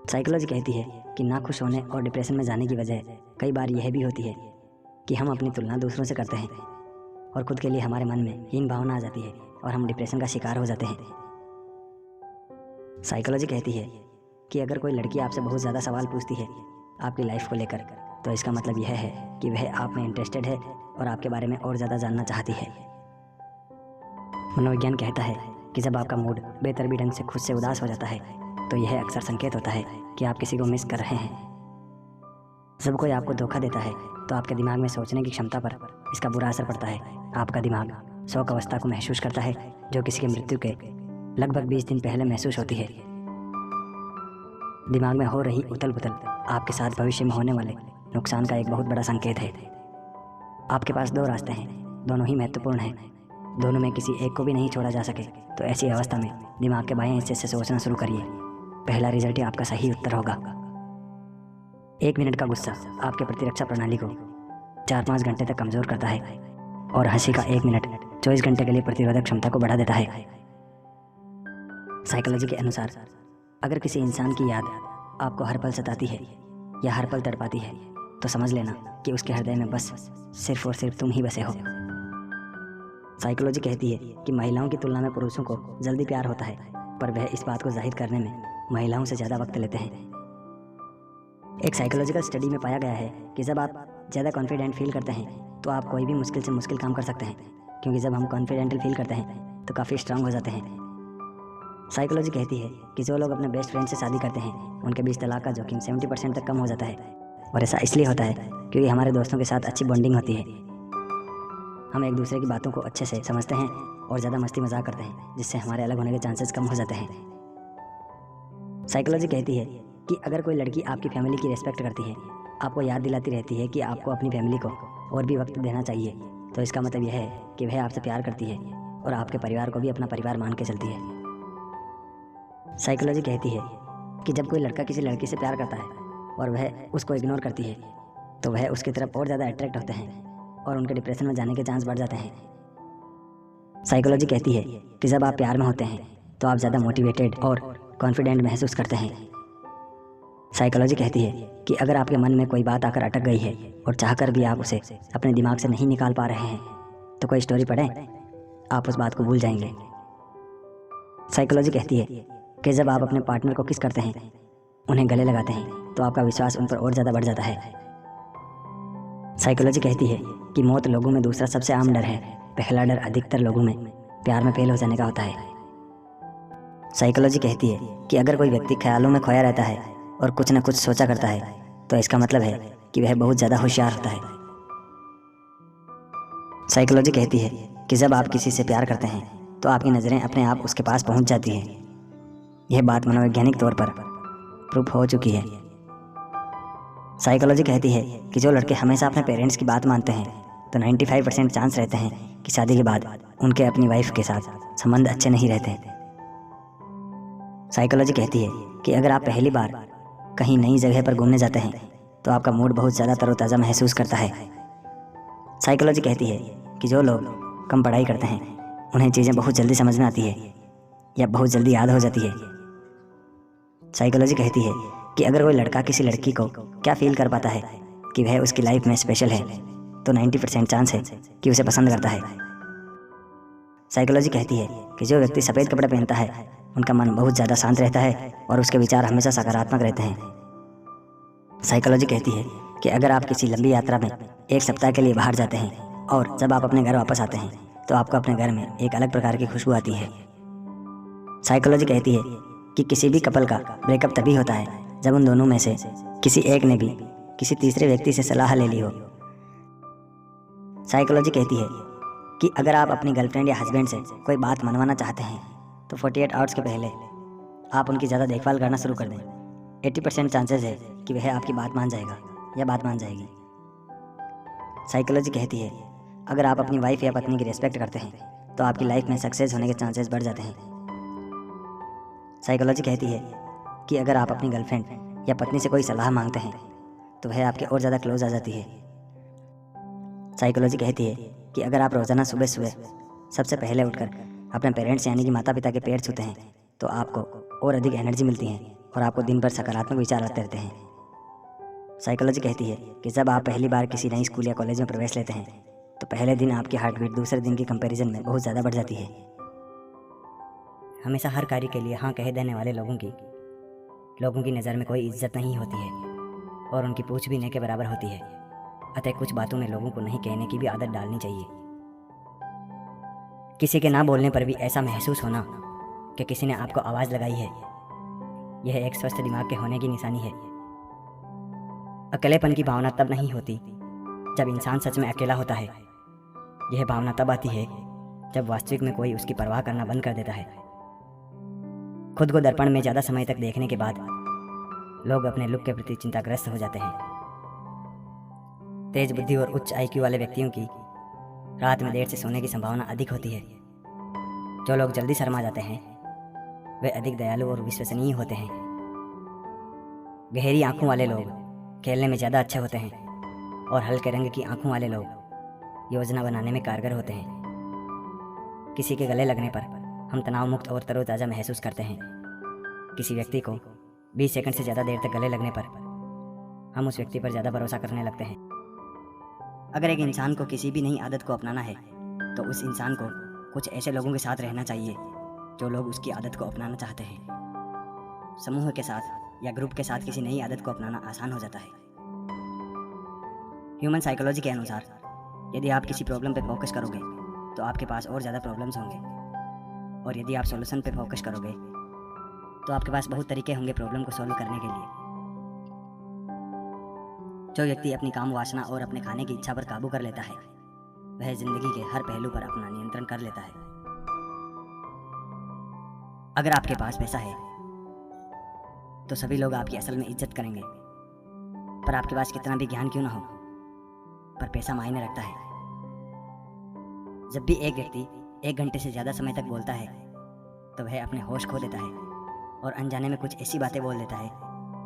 Psychology कहती है कि नाखुश होने और डिप्रेशन में जाने की वजह कई बार यह भी होती है कि हम अपनी तुलना दूसरों से करते हैं और खुद के लिए हमारे मन में हीन भावना आ जाती है और हम डिप्रेशन का शिकार हो जाते हैं। साइकोलॉजी कहती है कि अगर कोई लड़की आपसे बहुत ज़्यादा सवाल पूछती है आपकी लाइफ को लेकर, तो इसका मतलब यह है कि वह आप में इंटरेस्टेड है और आपके बारे में और ज़्यादा जानना चाहती है। मनोविज्ञान कहता है कि जब आपका मूड बेतरतीब ढंग से खुद से उदास हो जाता है तो यह अक्सर संकेत होता है कि आप किसी को मिस कर रहे हैं। जब कोई आपको धोखा देता है तो आपके दिमाग में सोचने की क्षमता पर इसका बुरा असर पड़ता है। आपका दिमाग शोक अवस्था को महसूस करता है जो किसी की मृत्यु के लगभग 20 दिन पहले महसूस होती है। दिमाग में हो रही उथल पुथल आपके साथ भविष्य में होने वाले नुकसान का एक बहुत बड़ा संकेत है। आपके पास दो रास्ते हैं, दोनों ही महत्वपूर्ण हैं, दोनों में किसी एक को भी नहीं छोड़ा जा सके। तो ऐसी अवस्था में दिमाग के बाएं हिस्से से सोचना शुरू करिए। पहला रिजल्ट ही आपका सही उत्तर होगा। 1 मिनट का गुस्सा आपके प्रतिरक्षा प्रणाली को 4-5 घंटे तक कमज़ोर करता है और हंसी का 1 मिनट 24 घंटे के लिए प्रतिरोधक क्षमता को बढ़ा देता है। साइकोलॉजी के अनुसार अगर किसी इंसान की याद आपको हर पल सताती है या हर पल तड़पाती है तो समझ लेना कि उसके हृदय में बस सिर्फ और सिर्फ तुम ही बसे हो। साइकोलॉजी कहती है कि महिलाओं की तुलना में पुरुषों को जल्दी प्यार होता है, पर वह इस बात को जाहिर करने में महिलाओं से ज़्यादा वक्त लेते हैं। एक साइकोलॉजिकल स्टडी में पाया गया है कि जब आप ज़्यादा कॉन्फिडेंट फील करते हैं तो आप कोई भी मुश्किल से मुश्किल काम कर सकते हैं, क्योंकि जब हम कॉन्फिडेंटल फील करते हैं तो काफ़ी स्ट्रांग हो जाते हैं। साइकोलॉजी कहती है कि जो लोग अपने बेस्ट फ्रेंड से शादी करते हैं उनके बीच तलाक का जोखिम 70% तक कम हो जाता है। और ऐसा इसलिए होता है क्योंकि हमारे दोस्तों के साथ अच्छी बॉन्डिंग होती है। हम एक दूसरे की बातों को अच्छे से समझते हैं और ज़्यादा मस्ती मजाक करते हैं, जिससे हमारे अलग होने के चांसेस कम हो जाते हैं। साइकोलॉजी कहती है कि अगर कोई लड़की आपकी फैमिली की रिस्पेक्ट करती है, आपको याद दिलाती रहती है कि आपको अपनी फैमिली को और भी वक्त देना चाहिए, तो इसका मतलब यह है कि वह आपसे प्यार करती है और आपके परिवार को भी अपना परिवार मान के चलती है। साइकोलॉजी कहती है कि जब कोई लड़का किसी लड़की से प्यार करता है और वह उसको इग्नोर करती है तो वह उसकी तरफ और ज़्यादा अट्रैक्ट होते हैं और उनके डिप्रेशन में जाने के चांस बढ़ जाते हैं। साइकोलॉजी कहती है कि जब आप प्यार में होते हैं तो आप ज़्यादा मोटिवेटेड और कॉन्फिडेंट महसूस करते हैं। साइकोलॉजी कहती है कि अगर आपके मन में कोई बात आकर अटक गई है और चाहकर भी आप उसे अपने दिमाग से नहीं निकाल पा रहे हैं तो कोई स्टोरी पढ़ें, आप उस बात को भूल जाएंगे। साइकोलॉजी कहती है कि जब आप अपने पार्टनर को किस करते हैं, उन्हें गले लगाते हैं, तो आपका विश्वास उन पर और ज़्यादा बढ़ जाता है। साइकोलॉजी कहती है कि मौत लोगों में दूसरा सबसे आम डर है। पहला डर अधिकतर लोगों में प्यार में फेल हो जाने का होता है। साइकोलॉजी कहती है कि अगर कोई व्यक्ति ख्यालों में खोया रहता है और कुछ न कुछ सोचा करता है तो इसका मतलब है कि वह बहुत ज़्यादा होशियार होता है। साइकोलॉजी कहती है कि जब आप किसी से प्यार करते हैं तो आपकी नज़रें अपने आप उसके पास पहुंच जाती हैं। यह बात मनोवैज्ञानिक तौर पर प्रूफ हो चुकी है। साइकोलॉजी कहती है कि जो लड़के हमेशा अपने पेरेंट्स की बात मानते हैं तो 95% चांस रहते हैं कि शादी के बाद उनके अपनी वाइफ के साथ संबंध अच्छे नहीं रहते। साइकोलॉजी कहती है कि अगर आप पहली बार कहीं नई जगह पर घूमने जाते हैं तो आपका मूड बहुत ज़्यादा तरोताज़ा महसूस करता है। साइकोलॉजी कहती है कि जो लोग कम पढ़ाई करते हैं उन्हें चीज़ें बहुत जल्दी समझ में आती है या बहुत जल्दी याद हो जाती है। साइकोलॉजी कहती है कि अगर कोई लड़का किसी लड़की को क्या फील कर पाता है कि वह उसकी लाइफ में स्पेशल है तो 90% चांस है कि उसे पसंद करता है। साइकोलॉजी कहती है कि जो व्यक्ति सफ़ेद कपड़े पहनता है उनका मन बहुत ज़्यादा शांत रहता है और उसके विचार हमेशा सकारात्मक रहते हैं। साइकोलॉजी कहती है कि अगर आप किसी लंबी यात्रा में 1 सप्ताह के लिए बाहर जाते हैं और जब आप अपने घर वापस आते हैं तो आपको अपने घर में एक अलग प्रकार की खुशबू आती है। साइकोलॉजी कहती है कि किसी भी कपल का ब्रेकअप तभी होता है जब उन दोनों में से किसी एक ने भी किसी तीसरे व्यक्ति से सलाह ले ली हो। साइकोलॉजी कहती है कि अगर आप अपनी गर्लफ्रेंड या हस्बैंड से कोई बात मनवाना चाहते हैं तो 48 आवर्स के पहले आप उनकी ज़्यादा देखभाल करना शुरू कर दें। 80% चांसेस है कि वह आपकी बात मान जाएगा या बात मान जाएगी। साइकोलॉजी कहती है अगर आप अपनी वाइफ या पत्नी की रिस्पेक्ट करते हैं तो आपकी लाइफ में सक्सेस होने के चांसेस बढ़ जाते हैं। साइकोलॉजी कहती है कि अगर आप अपनी गर्लफ्रेंड या पत्नी से कोई सलाह मांगते हैं तो वह आपके और ज़्यादा क्लोज आ जाती है। साइकोलॉजी कहती है कि अगर आप रोज़ाना सुबह सुबह सबसे पहले उठकर अपने पेरेंट्स यानी कि माता पिता के पैर छूते हैं तो आपको और अधिक एनर्जी मिलती है और आपको दिन भर सकारात्मक विचार आते रहते हैं। साइकोलॉजी कहती है कि जब आप पहली बार किसी नई स्कूल या कॉलेज में प्रवेश लेते हैं तो पहले दिन आपकी हार्ट बीट दूसरे दिन की कंपैरिजन में बहुत ज़्यादा बढ़ जाती है। हमेशा हर कार्य के लिए हाँ कह देने वाले लोगों की नज़र में कोई इज्जत नहीं होती है और उनकी पूछ भी नहीं के बराबर होती है। अतः कुछ बातों में लोगों को नहीं कहने की भी आदत डालनी चाहिए। किसी के ना बोलने पर भी ऐसा महसूस होना कि किसी ने आपको आवाज़ लगाई है, यह एक स्वस्थ दिमाग के होने की निशानी है। अकेलेपन की भावना तब नहीं होती जब इंसान सच में अकेला होता है। यह भावना तब आती है जब वास्तविक में कोई उसकी परवाह करना बंद कर देता है। खुद को दर्पण में ज़्यादा समय तक देखने के बाद लोग अपने लुक के प्रति चिंताग्रस्त हो जाते हैं। तेज बुद्धि और उच्च आईक्यू वाले व्यक्तियों की रात में देर से सोने की संभावना अधिक होती है। जो लोग जल्दी शर्मा जाते हैं वे अधिक दयालु और विश्वसनीय होते हैं। गहरी आंखों वाले लोग खेलने में ज़्यादा अच्छे होते हैं और हल्के रंग की आंखों वाले लोग योजना बनाने में कारगर होते हैं। किसी के गले लगने पर हम तनाव मुक्त और तरोताज़ा महसूस करते हैं। किसी व्यक्ति को 20 सेकंड से ज़्यादा देर तक गले लगने पर हम उस व्यक्ति पर ज़्यादा भरोसा करने लगते हैं। अगर एक इंसान को किसी भी नई आदत को अपनाना है तो उस इंसान को कुछ ऐसे लोगों के साथ रहना चाहिए जो लोग उसकी आदत को अपनाना चाहते हैं। समूह के साथ या ग्रुप के साथ किसी नई आदत को अपनाना आसान हो जाता है। ह्यूमन साइकोलॉजी के अनुसार यदि आप किसी प्रॉब्लम पर फोकस करोगे तो आपके पास और ज़्यादा प्रॉब्लम्स होंगे, और यदि आप सॉल्यूशन पर फोकस करोगे तो आपके पास बहुत तरीके होंगे प्रॉब्लम को सॉल्व करने के लिए। जो व्यक्ति अपनी काम वासना और अपने खाने की इच्छा पर काबू कर लेता है वह जिंदगी के हर पहलू पर अपना नियंत्रण कर लेता है। अगर आपके पास पैसा है तो सभी लोग आपकी असल में इज्जत करेंगे, पर आपके पास कितना भी ज्ञान क्यों ना हो, पर पैसा मायने रखता है। जब भी एक व्यक्ति 1 घंटे से ज़्यादा समय तक बोलता है तो वह अपने होश खो देता है और अनजाने में कुछ ऐसी बातें बोल देता है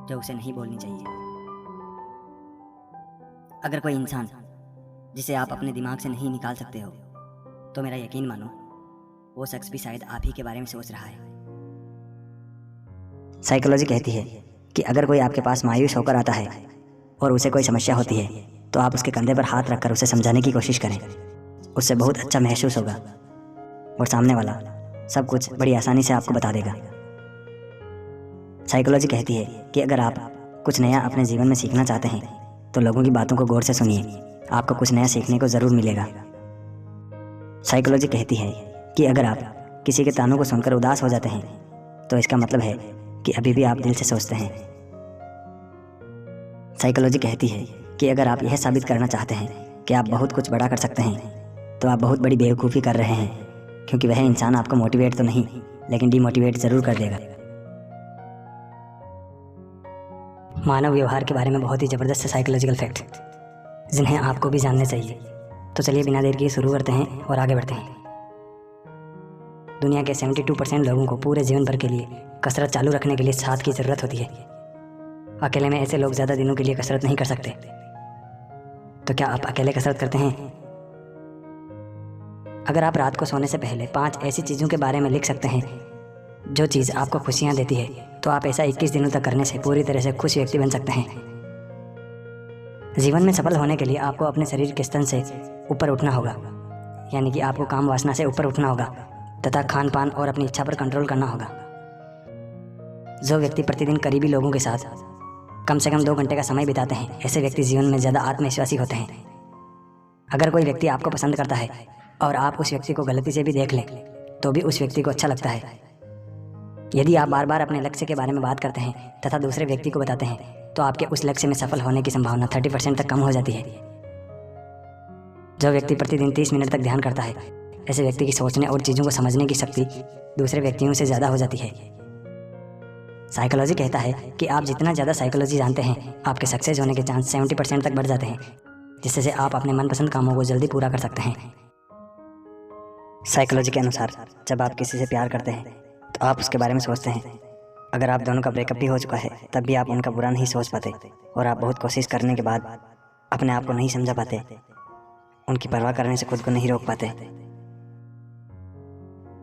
जो उसे नहीं बोलनी चाहिए। अगर कोई इंसान जिसे आप अपने दिमाग से नहीं निकाल सकते हो तो मेरा यकीन मानो वो शख्स भी शायद आप ही के बारे में सोच रहा है। साइकोलॉजी कहती है कि अगर कोई आपके पास मायूस होकर आता है और उसे कोई समस्या होती है तो आप उसके कंधे पर हाथ रखकर उसे समझाने की कोशिश करें। उससे बहुत अच्छा महसूस होगा और सामने वाला सब कुछ बड़ी आसानी से आपको बता देगा। साइकोलॉजी कहती है कि अगर आप कुछ नया अपने जीवन में सीखना चाहते हैं तो लोगों की बातों को गौर से सुनिए, आपको कुछ नया सीखने को ज़रूर मिलेगा। साइकोलॉजी कहती है कि अगर आप किसी के तानों को सुनकर उदास हो जाते हैं तो इसका मतलब है कि अभी भी आप दिल से सोचते हैं। साइकोलॉजी कहती है कि अगर आप यह साबित करना चाहते हैं कि आप बहुत कुछ बड़ा कर सकते हैं तो आप बहुत बड़ी बेवकूफ़ी कर रहे हैं, क्योंकि वह इंसान आपको मोटिवेट तो नहीं लेकिन डीमोटिवेट ज़रूर कर देगा। मानव व्यवहार के बारे में बहुत ही ज़बरदस्त साइकोलॉजिकल फैक्ट जिन्हें आपको भी जानने चाहिए। तो चलिए बिना देर किए शुरू करते हैं और आगे बढ़ते हैं। दुनिया के 72% लोगों को पूरे जीवन भर के लिए कसरत चालू रखने के लिए साथ की ज़रूरत होती है। अकेले में ऐसे लोग ज़्यादा दिनों के लिए कसरत नहीं कर सकते। तो क्या आप अकेले कसरत करते हैं? अगर आप रात को सोने से पहले 5 ऐसी चीज़ों के बारे में लिख सकते हैं जो चीज़ आपको खुशियाँ देती है तो आप ऐसा 21 दिनों तक करने से पूरी तरह से खुश व्यक्ति बन सकते हैं। जीवन में सफल होने के लिए आपको अपने शरीर के स्तर से ऊपर उठना होगा, यानी कि आपको काम वासना से ऊपर उठना होगा तथा खान पान और अपनी इच्छा पर कंट्रोल करना होगा। जो व्यक्ति प्रतिदिन करीबी लोगों के साथ कम से कम 2 घंटे का समय बिताते हैं ऐसे व्यक्ति जीवन में ज़्यादा आत्मविश्वासी होते हैं। अगर कोई व्यक्ति आपको पसंद करता है और आप उस व्यक्ति को गलती से भी देख लें तो भी उस व्यक्ति को अच्छा लगता है। यदि आप बार बार अपने लक्ष्य के बारे में बात करते हैं तथा दूसरे व्यक्ति को बताते हैं तो आपके उस लक्ष्य में सफल होने की संभावना 30% तक कम हो जाती है। जो व्यक्ति प्रतिदिन 30 मिनट तक ध्यान करता है ऐसे व्यक्ति की सोचने और चीज़ों को समझने की शक्ति दूसरे व्यक्तियों से ज़्यादा हो जाती है। साइकोलॉजी कहता है कि आप जितना ज़्यादा साइकोलॉजी जानते हैं आपके सक्सेस होने के चांस 70% तक बढ़ जाते हैं, जिससे आप अपने मनपसंद कामों को जल्दी पूरा कर सकते हैं। साइकोलॉजी के अनुसार जब आप किसी से प्यार करते हैं तो आप उसके बारे में सोचते हैं। अगर आप दोनों का ब्रेकअप भी हो चुका है तब भी आप उनका बुरा नहीं सोच पाते और आप बहुत कोशिश करने के बाद अपने आप को नहीं समझा पाते, उनकी परवाह करने से खुद को नहीं रोक पाते।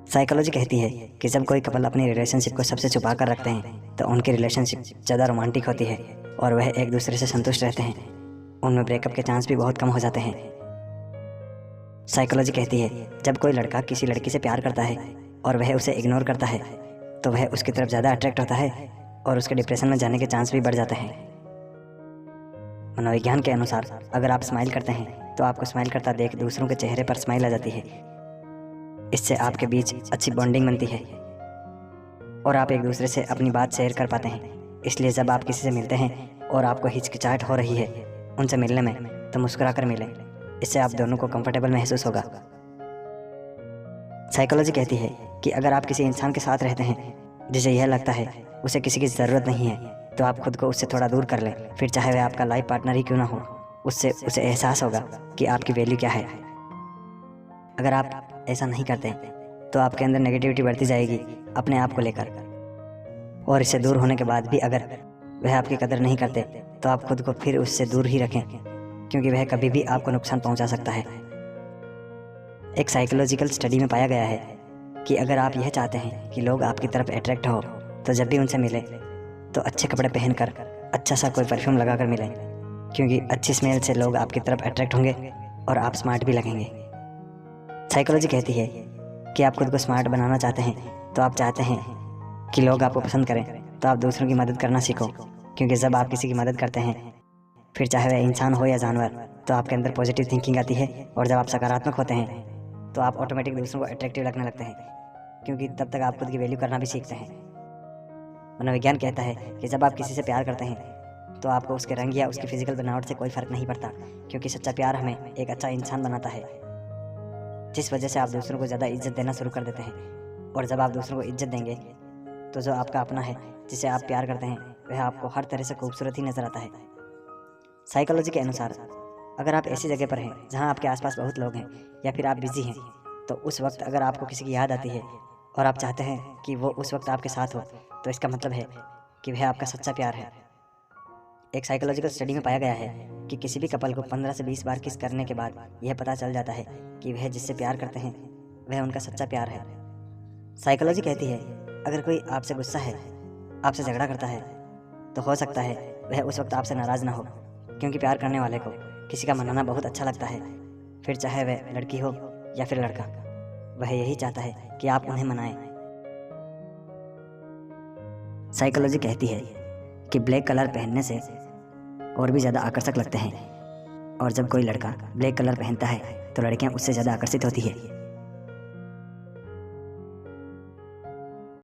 साइकोलॉजी कहती है कि जब कोई कपल अपनी रिलेशनशिप को सबसे छुपा कर रखते हैं तो उनकी रिलेशनशिप ज़्यादा रोमांटिक होती है और वह एक दूसरे से संतुष्ट रहते हैं। उनमें ब्रेकअप के चांस भी बहुत कम हो जाते हैं। साइकोलॉजी कहती है जब कोई लड़का किसी लड़की से प्यार करता है और वह उसे इग्नोर करता है तो वह उसकी तरफ ज़्यादा अट्रैक्ट होता है और उसके डिप्रेशन में जाने के चांस भी बढ़ जाते हैं। मनोविज्ञान के अनुसार अगर आप स्माइल करते हैं तो आपको स्माइल करता देख दूसरों के चेहरे पर स्माइल आ जाती है। इससे आपके बीच अच्छी बॉन्डिंग बनती है और आप एक दूसरे से अपनी बात शेयर कर पाते हैं। इसलिए जब आप किसी से मिलते हैं और आपको हिचकिचाहट हो रही है उनसे मिलने में तो मुस्कुरा कर मिलें। इससे आप दोनों को कंफर्टेबल महसूस होगा। साइकोलॉजी कहती है कि अगर आप किसी इंसान के साथ रहते हैं जिसे यह लगता है उसे किसी की ज़रूरत नहीं है तो आप खुद को उससे थोड़ा दूर कर लें। फिर चाहे वह आपका लाइफ पार्टनर ही क्यों ना हो, उससे उसे एहसास होगा कि आपकी वैल्यू क्या है। अगर आप ऐसा नहीं करते तो आपके अंदर नेगेटिविटी बढ़ती जाएगी अपने आप को लेकर, और इससे दूर होने के बाद भी अगर वह आपकी कदर नहीं करते तो आप खुद को फिर उससे दूर ही रखें, क्योंकि वह कभी भी आपको नुकसान पहुंचा सकता है। एक साइकोलॉजिकल स्टडी में पाया गया है कि अगर आप यह चाहते हैं कि लोग आपकी तरफ अट्रैक्ट हो तो जब भी उनसे मिले तो अच्छे कपड़े पहनकर अच्छा सा कोई परफ्यूम लगाकर मिलें, क्योंकि अच्छी स्मेल से लोग आपकी तरफ अट्रैक्ट होंगे और आप स्मार्ट भी लगेंगे। साइकोलॉजी कहती है कि आप खुद को स्मार्ट बनाना चाहते हैं तो आप चाहते हैं कि लोग आपको पसंद करें तो आप दूसरों की मदद करना सीखो, क्योंकि जब आप किसी की मदद करते हैं फिर चाहे वह इंसान हो या जानवर तो आपके अंदर पॉजिटिव थिंकिंग आती है, और जब आप सकारात्मक होते हैं तो आप ऑटोमेटिक दूसरों को अट्रैक्टिव लगने लगते हैं, क्योंकि तब तक आप खुद की वैल्यू करना भी सीखते हैं। मनोविज्ञान कहता है कि जब आप किसी से प्यार करते हैं तो आपको उसके रंग या उसकी फिजिकल बनावट से कोई फ़र्क नहीं पड़ता, क्योंकि सच्चा प्यार हमें एक अच्छा इंसान बनाता है, जिस वजह से आप दूसरों को ज़्यादा इज्जत देना शुरू कर देते हैं। और जब आप दूसरों को इज्जत देंगे तो जो आपका अपना है जिसे आप प्यार करते हैं वह आपको हर तरह से खूबसूरत ही नज़र आता है। साइकोलॉजी के अनुसार अगर आप ऐसी जगह पर हैं जहां आपके आसपास बहुत लोग हैं या फिर आप बिजी हैं तो उस वक्त अगर आपको किसी की याद आती है और आप चाहते हैं कि वो उस वक्त आपके साथ हो तो इसका मतलब है कि वह आपका सच्चा प्यार है। एक साइकोलॉजिकल स्टडी में पाया गया है कि किसी भी कपल को 15 से 20 बार किस करने के बाद यह पता चल जाता है कि वह जिससे प्यार करते हैं वह उनका सच्चा प्यार है। साइकोलॉजी कहती है अगर कोई आपसे गुस्सा है, आपसे झगड़ा करता है तो हो सकता है वह उस वक्त आपसे नाराज़ ना हो, क्योंकि प्यार करने वाले को किसी का मनाना बहुत अच्छा लगता है। फिर चाहे वह लड़की हो या फिर लड़का, वह यही चाहता है कि आप उन्हें मनाएं। साइकोलॉजी कहती है कि ब्लैक कलर पहनने से और भी ज़्यादा आकर्षक लगते हैं, और जब कोई लड़का ब्लैक कलर पहनता है तो लड़कियां उससे ज़्यादा आकर्षित होती है।